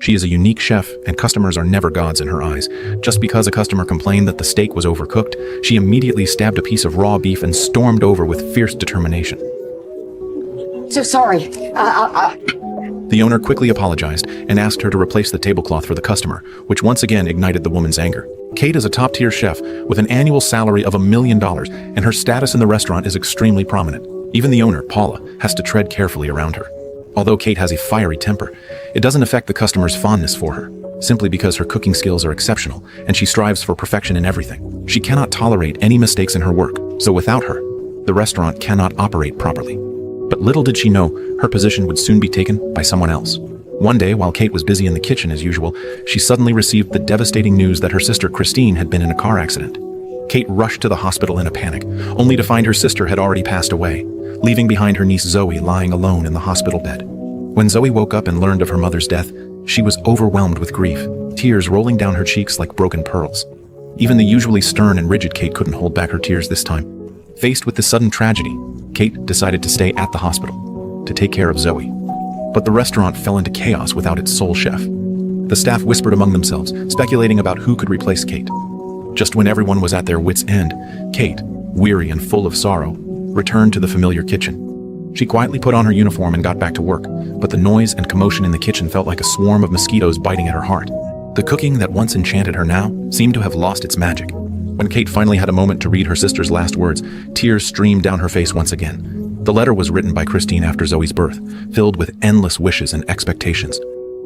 She is a unique chef, and customers are never gods in her eyes. Just because a customer complained that the steak was overcooked, she immediately stabbed a piece of raw beef and stormed over with fierce determination. So sorry. The owner quickly apologized and asked her to replace the tablecloth for the customer, which once again ignited the woman's anger. Kate is a top-tier chef with an annual salary of $1 million, and her status in the restaurant is extremely prominent. Even the owner, Paula, has to tread carefully around her. Although Kate has a fiery temper, it doesn't affect the customer's fondness for her, simply because her cooking skills are exceptional and she strives for perfection in everything. She cannot tolerate any mistakes in her work, so without her, the restaurant cannot operate properly. But little did she know, her position would soon be taken by someone else. One day, while Kate was busy in the kitchen as usual, she suddenly received the devastating news that her sister Christine had been in a car accident. Kate rushed to the hospital in a panic, only to find her sister had already passed away, leaving behind her niece Zoe lying alone in the hospital bed. When Zoe woke up and learned of her mother's death, she was overwhelmed with grief, tears rolling down her cheeks like broken pearls. Even the usually stern and rigid Kate couldn't hold back her tears this time. Faced with this sudden tragedy, Kate decided to stay at the hospital to take care of Zoe. But the restaurant fell into chaos without its sole chef. The staff whispered among themselves, speculating about who could replace Kate. Just when everyone was at their wits' end, Kate, weary and full of sorrow, returned to the familiar kitchen. She quietly put on her uniform and got back to work, but the noise and commotion in the kitchen felt like a swarm of mosquitoes biting at her heart. The cooking that once enchanted her now seemed to have lost its magic. When Kate finally had a moment to read her sister's last words, tears streamed down her face once again. The letter was written by Christine after Zoe's birth, filled with endless wishes and expectations.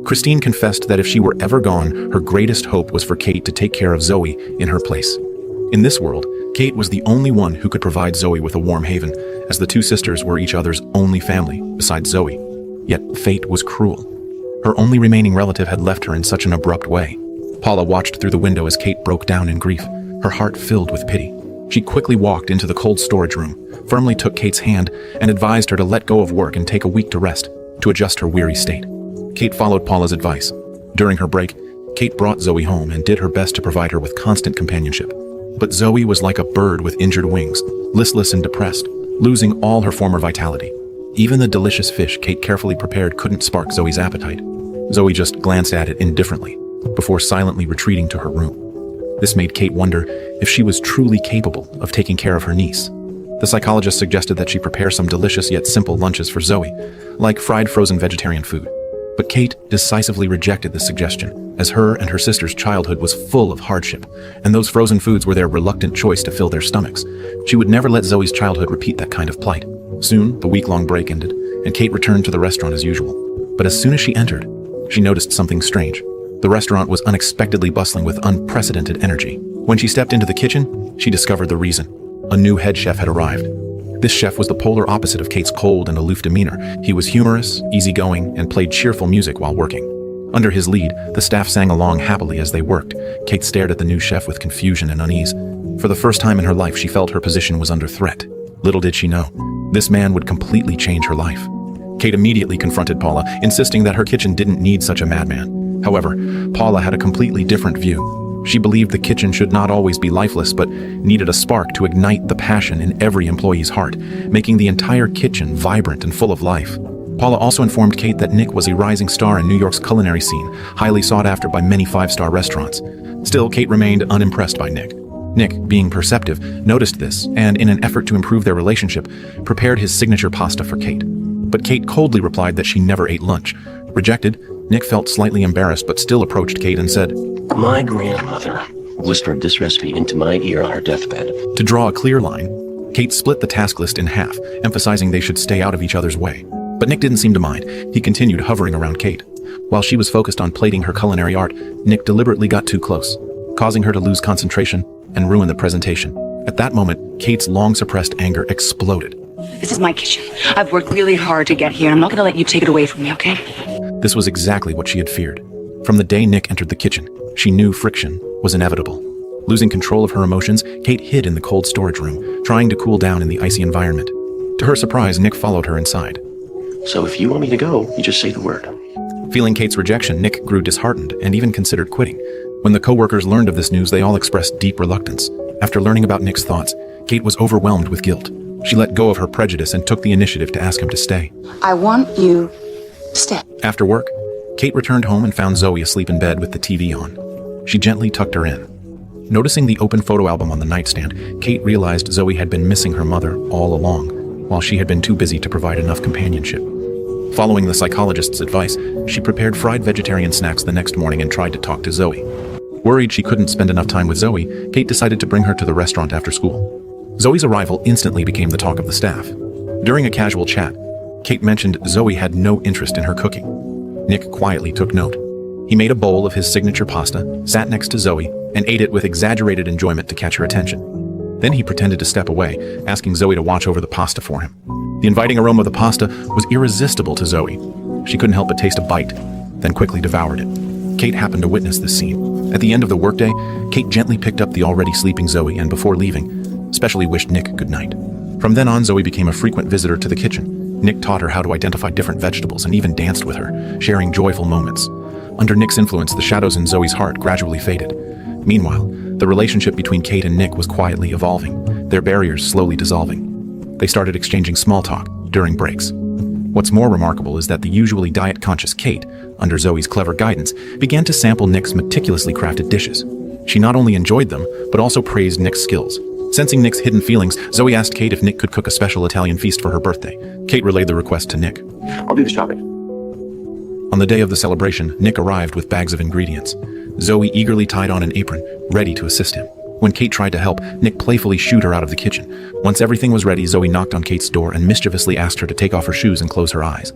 Christine confessed that if she were ever gone, her greatest hope was for Kate to take care of Zoe in her place. In this world, Kate was the only one who could provide Zoe with a warm haven, as the two sisters were each other's only family besides Zoe. Yet fate was cruel. Her only remaining relative had left her in such an abrupt way. Paula watched through the window as Kate broke down in grief, her heart filled with pity. She quickly walked into the cold storage room, firmly took Kate's hand, and advised her to let go of work and take a week to rest, to adjust her weary state. Kate followed Paula's advice. During her break, Kate brought Zoe home and did her best to provide her with constant companionship. But Zoe was like a bird with injured wings, listless and depressed, losing all her former vitality. Even the delicious fish Kate carefully prepared couldn't spark Zoe's appetite. Zoe just glanced at it indifferently, before silently retreating to her room. This made Kate wonder if she was truly capable of taking care of her niece. The psychologist suggested that she prepare some delicious yet simple lunches for Zoe, like fried frozen vegetarian food. But Kate decisively rejected this suggestion, as her and her sister's childhood was full of hardship, and those frozen foods were their reluctant choice to fill their stomachs. She would never let Zoe's childhood repeat that kind of plight. Soon, the week-long break ended, and Kate returned to the restaurant as usual. But as soon as she entered, she noticed something strange. The restaurant was unexpectedly bustling with unprecedented energy. When she stepped into the kitchen, she discovered the reason. A new head chef had arrived. This chef was the polar opposite of Kate's cold and aloof demeanor. He was humorous, easygoing, and played cheerful music while working. Under his lead, the staff sang along happily as they worked. Kate stared at the new chef with confusion and unease. For the first time in her life, she felt her position was under threat. Little did she know, this man would completely change her life. Kate immediately confronted Paula, insisting that her kitchen didn't need such a madman. However, Paula had a completely different view. She believed the kitchen should not always be lifeless, but needed a spark to ignite the passion in every employee's heart, making the entire kitchen vibrant and full of life. Paula also informed Kate that Nick was a rising star in New York's culinary scene, highly sought after by many five-star restaurants. Still, Kate remained unimpressed by Nick. Nick, being perceptive, noticed this, and in an effort to improve their relationship, prepared his signature pasta for Kate. But Kate coldly replied that she never ate lunch. Rejected, Nick felt slightly embarrassed but still approached Kate and said, "My grandmother whispered this recipe into my ear on her deathbed." To draw a clear line, Kate split the task list in half, emphasizing they should stay out of each other's way. But Nick didn't seem to mind. He continued hovering around Kate. While she was focused on plating her culinary art, Nick deliberately got too close, causing her to lose concentration and ruin the presentation. At that moment, Kate's long-suppressed anger exploded. This is my kitchen. I've worked really hard to get here, and I'm not going to let you take it away from me, okay? This was exactly what she had feared. From the day Nick entered the kitchen, she knew friction was inevitable. Losing control of her emotions, Kate hid in the cold storage room, trying to cool down in the icy environment. To her surprise, Nick followed her inside. "So if you want me to go, you just say the word." Feeling Kate's rejection, Nick grew disheartened and even considered quitting. When the co-workers learned of this news, they all expressed deep reluctance. After learning about Nick's thoughts, Kate was overwhelmed with guilt. She let go of her prejudice and took the initiative to ask him to stay. I want you to stay. After work, Kate returned home and found Zoe asleep in bed with the TV on. She gently tucked her in. Noticing the open photo album on the nightstand, Kate realized Zoe had been missing her mother all along, while she had been too busy to provide enough companionship. Following the psychologist's advice, she prepared fried vegetarian snacks the next morning and tried to talk to Zoe. Worried she couldn't spend enough time with Zoe, Kate decided to bring her to the restaurant after school. Zoe's arrival instantly became the talk of the staff. During a casual chat, Kate mentioned Zoe had no interest in her cooking. Nick quietly took note. He made a bowl of his signature pasta, sat next to Zoe, and ate it with exaggerated enjoyment to catch her attention. Then he pretended to step away, asking Zoe to watch over the pasta for him. The inviting aroma of the pasta was irresistible to Zoe. She couldn't help but taste a bite, then quickly devoured it. Kate happened to witness this scene. At the end of the workday, Kate gently picked up the already sleeping Zoe and before leaving, specially wished Nick good night. From then on, Zoe became a frequent visitor to the kitchen. Nick taught her how to identify different vegetables and even danced with her, sharing joyful moments. Under Nick's influence, the shadows in Zoe's heart gradually faded. Meanwhile, the relationship between Kate and Nick was quietly evolving, their barriers slowly dissolving. They started exchanging small talk during breaks. What's more remarkable is that the usually diet-conscious Kate, under Zoe's clever guidance, began to sample Nick's meticulously crafted dishes. She not only enjoyed them, but also praised Nick's skills. Sensing Nick's hidden feelings, Zoe asked Kate if Nick could cook a special Italian feast for her birthday. Kate relayed the request to Nick. I'll do the shopping. On the day of the celebration, Nick arrived with bags of ingredients. Zoe eagerly tied on an apron, ready to assist him. When Kate tried to help, Nick playfully shooed her out of the kitchen. Once everything was ready, Zoe knocked on Kate's door and mischievously asked her to take off her shoes and close her eyes.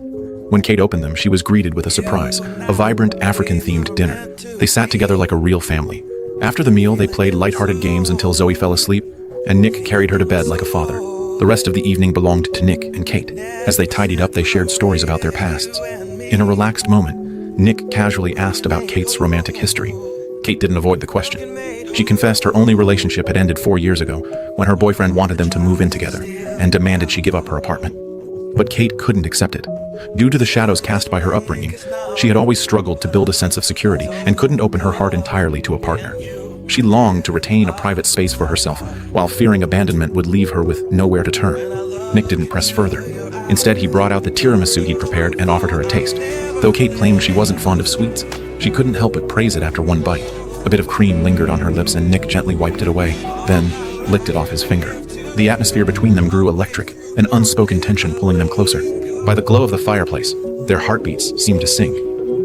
When Kate opened them, she was greeted with a surprise, a vibrant African-themed dinner. They sat together like a real family. After the meal, they played lighthearted games until Zoe fell asleep, and Nick carried her to bed like a father. The rest of the evening belonged to Nick and Kate. As they tidied up, they shared stories about their pasts. In a relaxed moment, Nick casually asked about Kate's romantic history. Kate didn't avoid the question. She confessed her only relationship had ended 4 years ago, when her boyfriend wanted them to move in together, and demanded she give up her apartment. But Kate couldn't accept it. Due to the shadows cast by her upbringing, she had always struggled to build a sense of security and couldn't open her heart entirely to a partner. She longed to retain a private space for herself, while fearing abandonment would leave her with nowhere to turn. Nick didn't press further. Instead, he brought out the tiramisu he'd prepared and offered her a taste. Though Kate claimed she wasn't fond of sweets, she couldn't help but praise it after one bite. A bit of cream lingered on her lips and Nick gently wiped it away, then licked it off his finger. The atmosphere between them grew electric, an unspoken tension pulling them closer. By the glow of the fireplace, their heartbeats seemed to sync.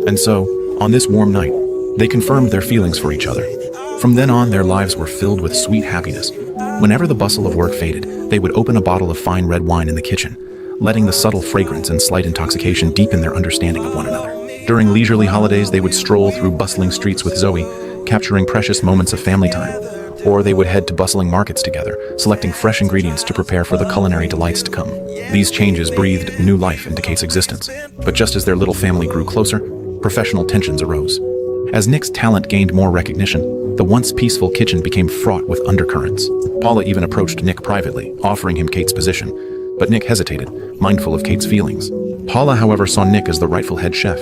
And so, on this warm night, they confirmed their feelings for each other. From then on, their lives were filled with sweet happiness. Whenever the bustle of work faded, they would open a bottle of fine red wine in the kitchen, letting the subtle fragrance and slight intoxication deepen their understanding of one another. During leisurely holidays, they would stroll through bustling streets with Zoe, capturing precious moments of family time. Or they would head to bustling markets together, selecting fresh ingredients to prepare for the culinary delights to come. These changes breathed new life into Kate's existence. But just as their little family grew closer, professional tensions arose. As Nick's talent gained more recognition, the once peaceful kitchen became fraught with undercurrents. Paula even approached Nick privately, offering him Kate's position. But Nick hesitated, mindful of Kate's feelings. Paula, however, saw Nick as the rightful head chef.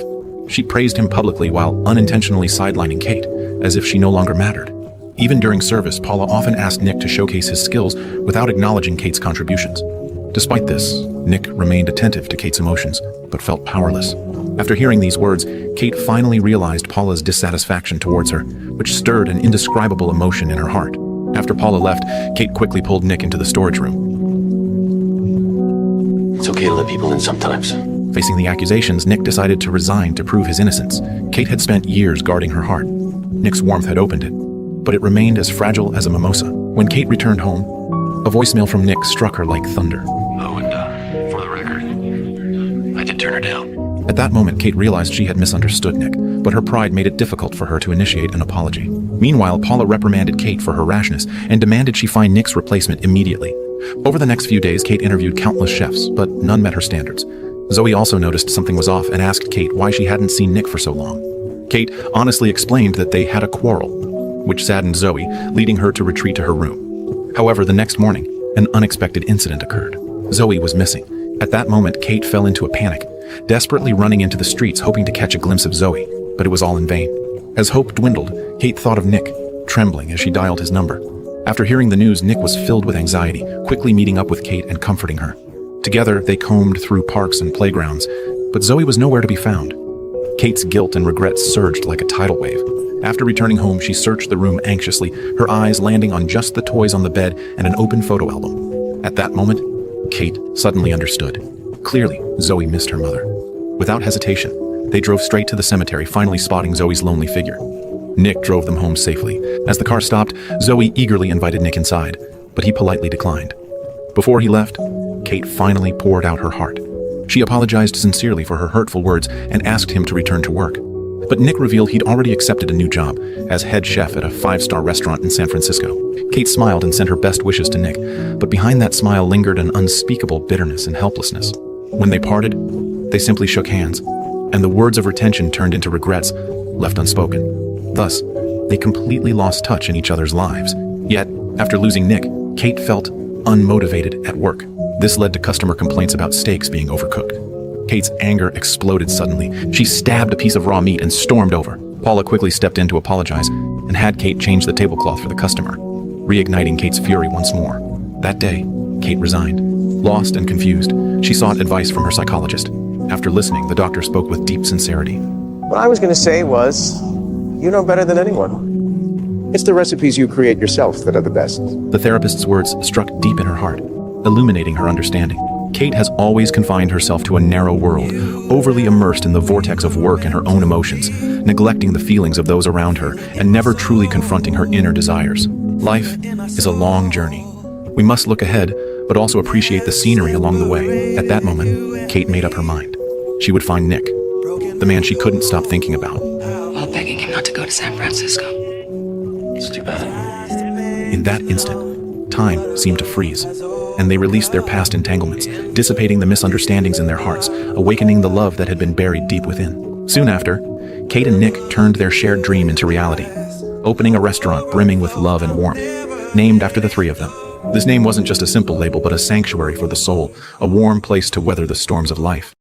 She praised him publicly while unintentionally sidelining Kate, as if she no longer mattered. Even during service, Paula often asked Nick to showcase his skills without acknowledging Kate's contributions. Despite this, Nick remained attentive to Kate's emotions, but felt powerless. After hearing these words, Kate finally realized Paula's dissatisfaction towards her, which stirred an indescribable emotion in her heart. After Paula left, Kate quickly pulled Nick into the storage room. It's okay to let people in sometimes. Facing the accusations, Nick decided to resign to prove his innocence. Kate had spent years guarding her heart. Nick's warmth had opened it, but it remained as fragile as a mimosa. When Kate returned home, a voicemail from Nick struck her like thunder. Oh, and for the record, I did turn her down. At that moment, Kate realized she had misunderstood Nick, but her pride made it difficult for her to initiate an apology. Meanwhile, Paula reprimanded Kate for her rashness and demanded she find Nick's replacement immediately. Over the next few days, Kate interviewed countless chefs, but none met her standards. Zoe also noticed something was off and asked Kate why she hadn't seen Nick for so long. Kate honestly explained that they had a quarrel, which saddened Zoe, leading her to retreat to her room. However, the next morning, an unexpected incident occurred. Zoe was missing. At that moment, Kate fell into a panic, desperately running into the streets hoping to catch a glimpse of Zoe, but it was all in vain. As hope dwindled, Kate thought of Nick, trembling as she dialed his number. After hearing the news, Nick was filled with anxiety, quickly meeting up with Kate and comforting her. Together, they combed through parks and playgrounds, but Zoe was nowhere to be found. Kate's guilt and regret surged like a tidal wave. After returning home, she searched the room anxiously, her eyes landing on just the toys on the bed and an open photo album. At that moment, Kate suddenly understood. Clearly, Zoe missed her mother. Without hesitation, they drove straight to the cemetery, finally spotting Zoe's lonely figure. Nick drove them home safely. As the car stopped, Zoe eagerly invited Nick inside, but he politely declined. Before he left, Kate finally poured out her heart. She apologized sincerely for her hurtful words and asked him to return to work. But Nick revealed he'd already accepted a new job as head chef at a 5-star restaurant in San Francisco. Kate smiled and sent her best wishes to Nick, but behind that smile lingered an unspeakable bitterness and helplessness. When they parted, they simply shook hands, and the words of retention turned into regrets, left unspoken. Thus, they completely lost touch in each other's lives. Yet, after losing Nick, Kate felt unmotivated at work. This led to customer complaints about steaks being overcooked. Kate's anger exploded suddenly. She stabbed a piece of raw meat and stormed over. Paula quickly stepped in to apologize and had Kate change the tablecloth for the customer, reigniting Kate's fury once more. That day, Kate resigned. Lost and confused, she sought advice from her psychologist. After listening, the doctor spoke with deep sincerity. What I was going to say was, you know better than anyone. It's the recipes you create yourself that are the best. The therapist's words struck deep in her heart, illuminating her understanding. Kate has always confined herself to a narrow world, overly immersed in the vortex of work and her own emotions, neglecting the feelings of those around her and never truly confronting her inner desires. Life is a long journey. We must look ahead, but also appreciate the scenery along the way. At that moment, Kate made up her mind. She would find Nick, the man she couldn't stop thinking about. While begging him not to go to San Francisco. It's too bad. In that instant, time seemed to freeze, and they released their past entanglements, dissipating the misunderstandings in their hearts, awakening the love that had been buried deep within. Soon after, Kate and Nick turned their shared dream into reality, opening a restaurant brimming with love and warmth, named after the three of them. This name wasn't just a simple label, but a sanctuary for the soul, a warm place to weather the storms of life.